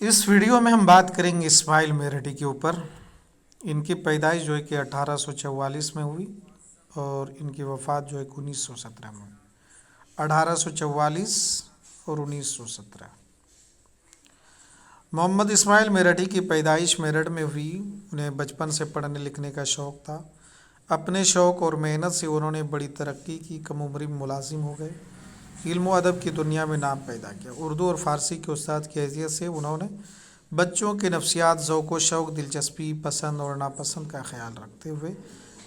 इस वीडियो में हम बात करेंगे इस्माइल मेरठी के ऊपर। इनकी पैदाइश जो है कि 1844 में हुई और इनकी वफ़ात जो है कि 1917 में हुई। 1844 और 1917। मोहम्मद इस्माइल मेरठी की पैदाइश मेरठ में हुई। उन्हें बचपन से पढ़ने लिखने का शौक़ था। अपने शौक़ और मेहनत से उन्होंने बड़ी तरक्की की। कम उम्र में मुलाजिम हो गए। इल्म व अदब की दुनिया में नाम पैदा किया। उर्दू और फ़ारसी के उस्ताद की हैसियत से उन्होंने बच्चों के नफ्सियात, ज़ौक़ व शौक़, दिलचस्पी, पसंद और नापसंद का ख्याल रखते हुए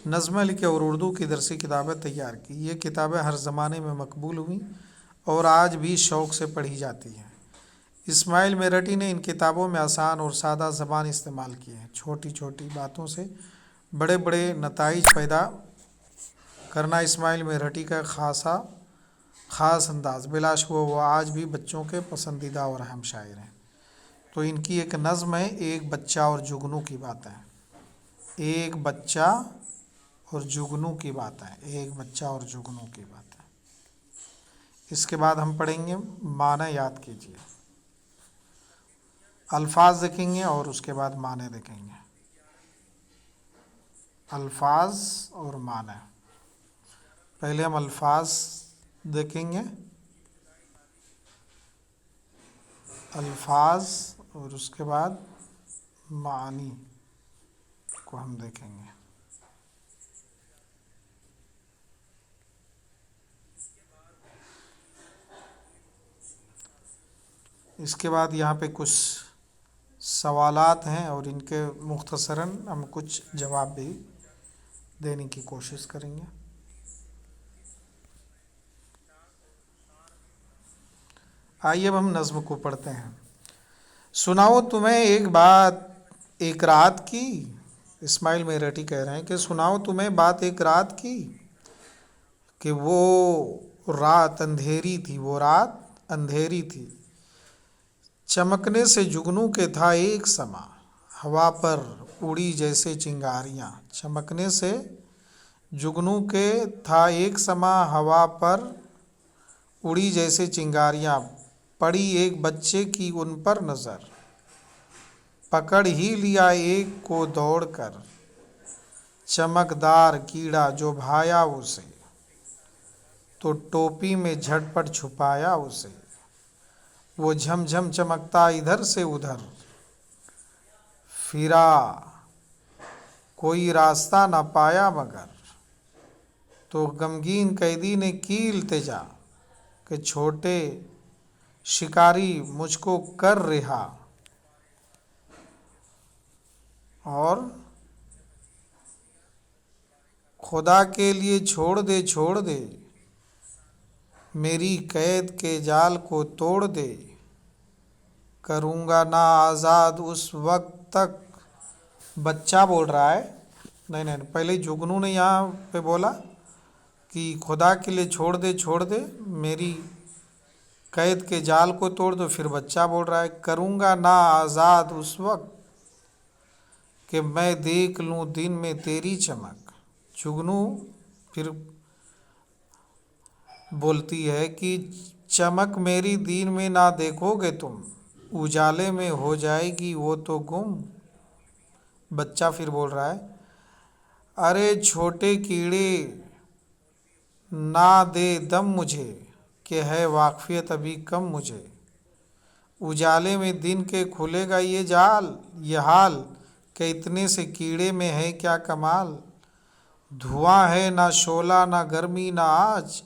नज़्में लिखे और उर्दू की दरसी किताबें तैयार की। ये किताबें हर ज़माने में मकबूल हुईं और आज भी शौक़ से पढ़ी जाती हैं। इस्माइल मेरठी ने इन किताबों में आसान और सादा ज़बान इस्तेमाल की है। छोटी छोटी बातों से बड़े बड़े नताइज पैदा करना इस्माइल मेरठी का ख़ास अंदाज़। बिलाशुबा वो आज भी बच्चों के पसंदीदा और अहम शायर हैं। तो इनकी एक नज़्म है, एक बच्चा और जुगनू की बात है। एक बच्चा और जुगनू की बात है। एक बच्चा और जुगनू की बात है। इसके बाद हम पढ़ेंगे, माने याद कीजिए। अल्फाज देखेंगे और उसके बाद माने देखेंगे। अल्फाज और माने। पहले हम अल्फाज देखेंगे। अल्फाज और उसके बाद मानी को हम देखेंगे। इसके बाद यहाँ पे कुछ सवालात हैं और इनके मुख्तसरन हम कुछ जवाब भी देने की कोशिश करेंगे। आइए अब हम नज़्म को पढ़ते हैं। सुनाओ तुम्हें एक बात एक रात की। इस्माइल मेरठी कह रहे हैं कि सुनाओ तुम्हें बात एक रात की, कि वो रात अंधेरी थी, वो रात अंधेरी थी। चमकने से जुगनू के था एक समा, हवा पर उड़ी जैसे चिंगारियाँ। चमकने से जुगनू के था एक समा, हवा पर उड़ी जैसे चिंगारियाँ। पड़ी एक बच्चे की उन पर नज़र, पकड़ ही लिया एक को दौड़ कर। चमकदार कीड़ा जो भाया उसे, तो टोपी में झटपट छुपाया उसे। वो झमझम चमकता इधर से उधर फिरा, कोई रास्ता न पाया मगर। तो गमगीन कैदी ने की इल्तिजा, कि छोटे शिकारी मुझको कर रिहा। और खुदा के लिए छोड़ दे, मेरी कैद के जाल को तोड़ दे। करूँगा ना आज़ाद उस वक्त तक। बच्चा बोल रहा है, नहीं, पहले जुगनू ने यहाँ पे बोला कि खुदा के लिए छोड़ दे, मेरी कैद के जाल को तोड़ दो। फिर बच्चा बोल रहा है, करूँगा ना आज़ाद उस वक्त, कि मैं देख लूँ दिन में तेरी चमक। जुगनू फिर बोलती है कि चमक मेरी दीन में ना देखोगे तुम, उजाले में हो जाएगी वो तो गुम। बच्चा फिर बोल रहा है, अरे छोटे कीड़े ना दे दम मुझे, कि है वाक़फ़ियत अभी कम मुझे। उजाले में दिन के खुलेगा ये जाल, ये हाल, कि इतने से कीड़े में है क्या कमाल। धुआं है ना शोला ना गर्मी ना आज,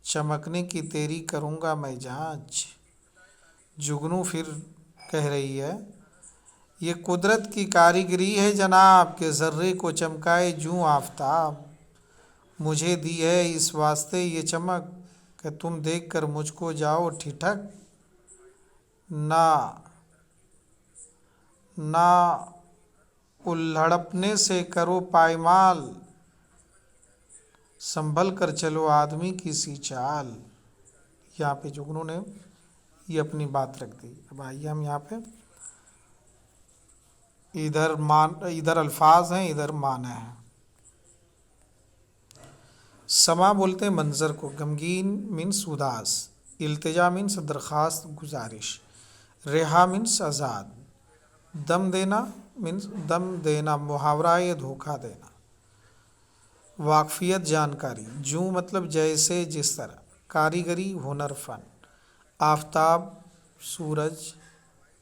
चमकने की तेरी करूँगा मैं जांच। जुगनू फिर कह रही है, ये कुदरत की कारीगरी है जनाब, के ज़र्रे को चमकाए जूँ आफ़ताब। मुझे दी है इस वास्ते ये चमक, कि तुम देख कर मुझको जाओ ठिठक। ना उल्हड़पने से करो पायमाल, संभल कर चलो आदमी की सी चाल। यहाँ पे जुगनू ने ये अपनी बात रख दी। अब आइए हम यहाँ पे इधर अल्फाज हैं, इधर माने हैं। समा बोलते हैं मंज़र को। गमगीन मीन्स उदास। इल्तिजा मीन्स दरख्वास्त, गुजारिश। रेहा मीन्स आज़ाद, दम देना मीन्स दम देना, मुहावरा है ये धोखा देना। वाकफियत जानकारी, जूं मतलब जैसे जिस तरह, कारीगरी हुनर फन, आफताब सूरज,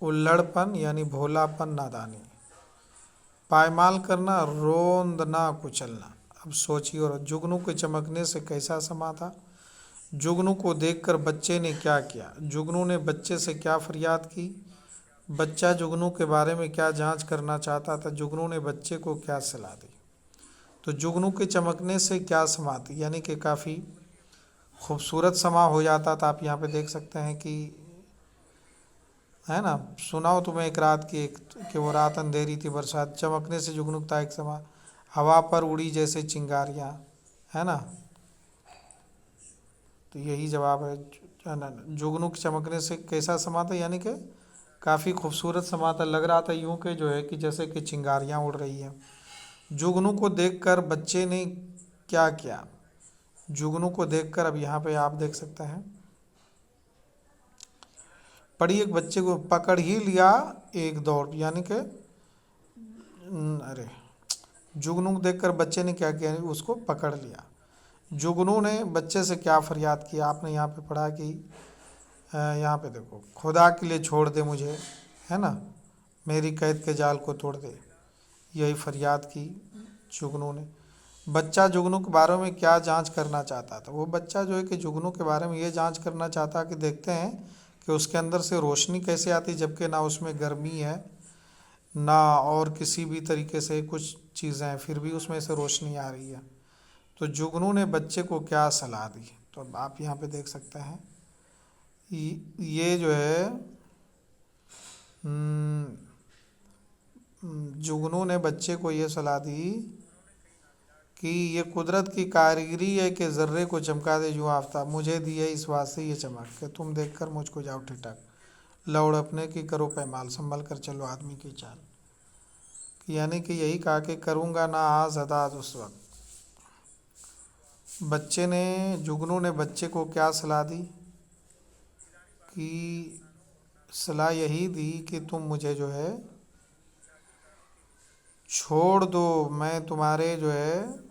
उल्लड़पन यानी भोलापन नादानी, पायमाल करना रोंदना कुचलना। अब सोचिए, और जुगनू के चमकने से कैसा समा था। जुगनू को देखकर बच्चे ने क्या किया, जुगनू ने बच्चे से क्या फरियाद की, बच्चा जुगनू के बारे में क्या जांच करना चाहता था, जुगनू ने बच्चे को क्या सलाह दी। तो जुगनू के चमकने से क्या समाती, यानी कि काफ़ी खूबसूरत समा हो जाता था। आप यहाँ पे देख सकते हैं कि है ना, सुनाओ तुम्हें एक रात की एक, कि वो रात अंधेरी थी, बरसात, चमकने से जुगनुकता एक समा, हवा पर उड़ी जैसे चिंगारियाँ, है ना। तो यही जवाब है ना। जुगनू के चमकने से कैसा समा था, यानी कि काफ़ी खूबसूरत समा था, लग रहा था यूं कि जो है कि जैसे कि चिंगारियाँ उड़ रही हैं। जुगनू को देखकर बच्चे ने क्या किया, जुगनू को देखकर, अब यहाँ पे आप देख सकते हैं, पढ़ी, एक बच्चे को पकड़ ही लिया एक दौड़, यानी कि अरे, जुगनू को देखकर बच्चे ने क्या किया, उसको पकड़ लिया। जुगनू ने बच्चे से क्या फरियाद किया, आपने यहाँ पे पढ़ा कि यहाँ पे देखो, खुदा के लिए छोड़ दे मुझे, है ना, मेरी कैद के जाल को तोड़ दे, यही फरियाद की जुगनू ने। बच्चा जुगनू के बारे में क्या जांच करना चाहता था, वो बच्चा जो है कि जुगनू के बारे में ये जांच करना चाहता कि देखते हैं कि उसके अंदर से रोशनी कैसे आती, जबकि ना उसमें गर्मी है ना और किसी भी तरीके से कुछ चीज़ें हैं, फिर भी उसमें से रोशनी आ रही है। तो जुगनू ने बच्चे को क्या सलाह दी, तो अब आप यहाँ पे देख सकते हैं, ये जो है हम्म, जुगनू ने बच्चे को ये सलाह दी कि ये कुदरत की कारीगरी है कि ज़र्रे को चमका दे यूँ आफ्ताब, मुझे दी है इस बात से ये चमक कि तुम देखकर मुझको जाओ ठिठक, लौड़ अपने की करो पैमाल, संभल कर चलो आदमी की चाल। यानी कि यही कहा कि करूँगा ना आज अदाज उस वक्त। बच्चे ने, जुगनू ने बच्चे को क्या सलाह दी, कि सलाह यही दी कि तुम मुझे जो है छोड़ दो, मैं तुम्हारे जो है